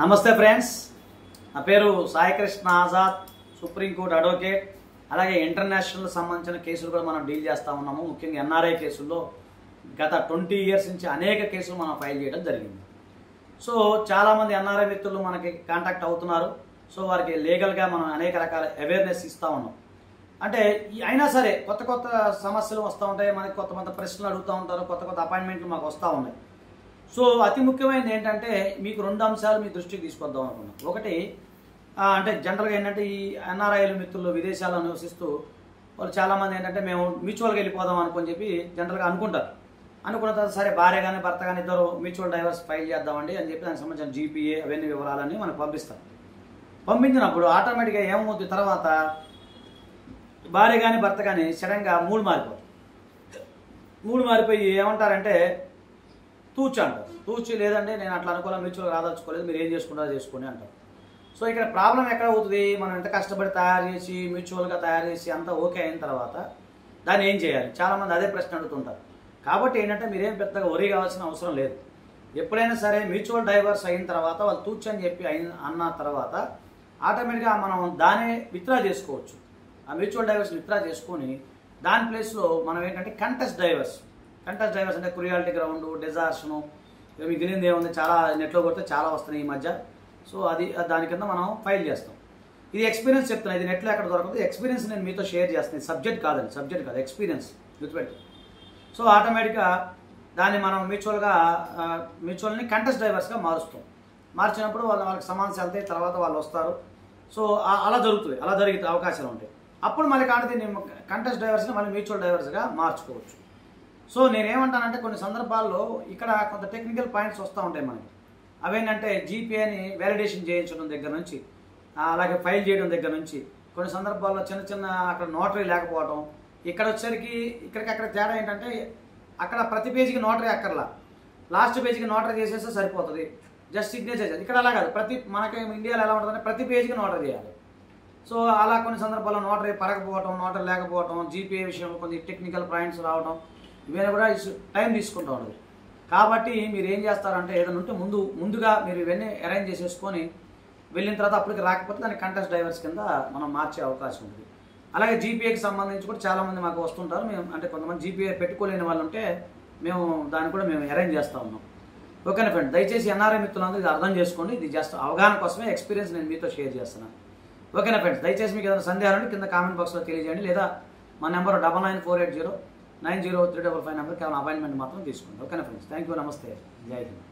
నమస్తే ఫ్రెండ్స్, నా పేరు సాయి కృష్ణ ఆజాద్, సుప్రీంకోర్టు అడ్వకేట్. అలాగే ఇంటర్నేషనల్ సంబంధించిన కేసులు కూడా మనం డీల్ చేస్తూ ఉన్నాము. ముఖ్యంగా ఎన్ఆర్ఐ కేసుల్లో గత 20 ఇయర్స్ నుంచి అనేక కేసులు మనం ఫైల్ చేయడం జరిగింది. సో చాలామంది ఎన్ఆర్ఐ మిత్రులు మనకి కాంటాక్ట్ అవుతున్నారు. సో వారికి లీగల్గా మనం అనేక రకాల అవేర్నెస్ ఇస్తూ ఉన్నాం. అంటే అయినా సరే కొత్త కొత్త సమస్యలు వస్తూ ఉంటాయి, మనకి కొత్త కొత్త ప్రశ్నలు అడుగుతూ ఉంటారు, కొత్త కొత్త అపాయింట్మెంట్లు మాకు వస్తూ ఉన్నాయి. సో అతి ముఖ్యమైనది ఏంటంటే మీకు 2 అంశాలు మీ దృష్టికి తీసుకొద్దాం అనుకున్నాం. ఒకటి అంటే జనరల్గా ఏంటంటే ఈ ఎన్ఆర్ఐలు మిత్రులు విదేశాల్లో నివసిస్తూ వాళ్ళు చాలామంది ఏంటంటే మేము మ్యూచువల్గా వెళ్ళిపోదాం అనుకుని చెప్పి జనరల్గా అనుకుంటారు. అనుకున్న తర్వాత సరే భార్య కానీ భర్త కానీ ఇద్దరు మ్యూచువల్ డైవర్స్ ఫైల్ చేద్దామండి అని చెప్పి దానికి సంబంధించిన జీపీఏ అవన్నీ వివరాలన్నీ మనకు పంపిస్తాం. పంపించినప్పుడు ఆటోమేటిక్గా ఏమవుతుంది, తర్వాత భార్య కానీ భర్త కానీ సడన్గా మూడు మారిపోయి ఏమంటారంటే తూచి అంటారు. తూచి లేదంటే నేను అట్లా అనుకోవాలి, మ్యూచువల్గా రాదలుచుకోలేదు, మీరు ఏం చేసుకుంటారో చేసుకోండి అంటారు. సో ఇక్కడ ప్రాబ్లం ఎక్కడ అవుతుంది, మనం ఎంత కష్టపడి తయారు చేసి మ్యూచువల్గా తయారు చేసి అంతా ఓకే అయిన తర్వాత దాన్ని ఏం చేయాలి, చాలామంది అదే ప్రశ్న అడుగుతుంటారు. కాబట్టి ఏంటంటే మీరేం పెద్దగా వరి కావాల్సిన అవసరం లేదు. ఎప్పుడైనా సరే మ్యూచువల్ డైవర్స్ అయిన తర్వాత వాళ్ళు తూచి అని చెప్పి అన్న తర్వాత ఆటోమేటిక్గా మనం దాన్ని విత్డ్రా చేసుకోవచ్చు. ఆ మ్యూచువల్ డైవర్స్ విత్డ్రా చేసుకొని దాని ప్లేస్లో మనం ఏంటంటే కంటెస్ట్ డైవర్స్ అంటే క్రుయాలిటీ గ్రౌండ్, డెజార్షను, మీకు తెలియదు ఏముంది, చాలా నెట్లో కొడితే చాలా వస్తున్నాయి ఈ మధ్య. సో అది దాని కింద మనం ఫైల్ చేస్తాం. ఇది ఎక్స్పీరియన్స్ చెప్తున్నాను, ఇది నెట్లో ఎక్కడ దొరకదు. ఎక్స్పీరియన్స్ నేను మీతో షేర్ చేస్తున్నాను. సబ్జెక్ట్ కాదు, ఎక్స్పీరియన్స్ గుర్తుపెట్టి. సో ఆటోమేటిక్గా దాన్ని మనం మ్యూచువల్ని కంటెస్ట్ డైవర్స్గా మార్చినప్పుడు వాళ్ళకి సమాన్స్ వెళ్తాయి, తర్వాత వాళ్ళు వస్తారు. సో అలా జరిగితే అవకాశాలు ఉంటాయి. అప్పుడు మళ్ళీ కాబట్టి దీన్ని కంటెస్ట్ డైవర్స్ని మళ్ళీ మ్యూచువల్ డైవర్స్గా మార్చుకోవచ్చు. సో నేనేమంటానంటే కొన్ని సందర్భాల్లో ఇక్కడ కొంత టెక్నికల్ పాయింట్స్ వస్తూ ఉంటాయి మనకి. అవేంటంటే జీపీఏని వ్యాలిడేషన్ చేయించడం దగ్గర నుంచి, అలాగే ఫైల్ చేయడం దగ్గర నుంచి, కొన్ని సందర్భాల్లో చిన్న అక్కడ నోటరీ లేకపోవడం. ఇక్కడ వచ్చేసరికి ఇక్కడికక్కడ తేడా ఏంటంటే అక్కడ ప్రతి పేజీకి నోటరీ అక్కర్లా, లాస్ట్ పేజీకి నోటరీ చేసేస్తే సరిపోతుంది, జస్ట్ సిగ్నేచర్ చేయాలి. ఇక్కడ అలా కాదు, మనకి ఇండియాలో ఎలా ఉంటుందంటే ప్రతి పేజీకి నోటరీ చేయాలి. సో అలా కొన్ని సందర్భాల్లో నోటరీ పరకపోవడం, నోటరీ లేకపోవడం, జీపీఏ విషయంలో కొన్ని టెక్నికల్ పాయింట్స్ రావడం, ఇవన్నీ కూడా టైం తీసుకుంటూ ఉంటుంది. కాబట్టి మీరు ఏం చేస్తారంటే ఏదైనా ఉంటే ముందుగా మీరు ఇవన్నీ అరేంజ్ చేసేసుకొని వెళ్ళిన తర్వాత అప్పటికి రాకపోతే దాన్ని కంటెస్ట్ డైవర్స్ కింద మనం మార్చే అవకాశం ఉంది. అలాగే జీపీఏకి సంబంధించి కూడా చాలామంది మాకు వస్తుంటారు. మేము అంటే కొంతమంది జీపీఏ పెట్టుకోలేని వాళ్ళు ఉంటే దాన్ని కూడా మేము అరేంజ్ చేస్తూ ఉన్నాం. ఓకేనా ఫ్రెండ్, దయచేసి ఎన్ఆర్ఐ మిత్రులందరూ ఇది అర్థం చేసుకోండి. ఇది జస్ట్ అవగాహన కోసమే, ఎక్స్పీరియన్స్ నేను మీతో షేర్ చేస్తున్నాను. ఓకేనా ఫ్రెండ్స్, దయచేసి మీకు ఏదైనా సందేహాలు కింద కామెంట్ బాక్స్లో తెలియజేయండి, లేదా మా నెంబర్ 9948090355 నెంబర్ కేవలం అపాయింట్మెంట్ మాత్రం తీసుకోండి. ఓకేనా ఫ్రెండ్స్, థ్యాంక్ యూ, నమస్తే, జై హింద్.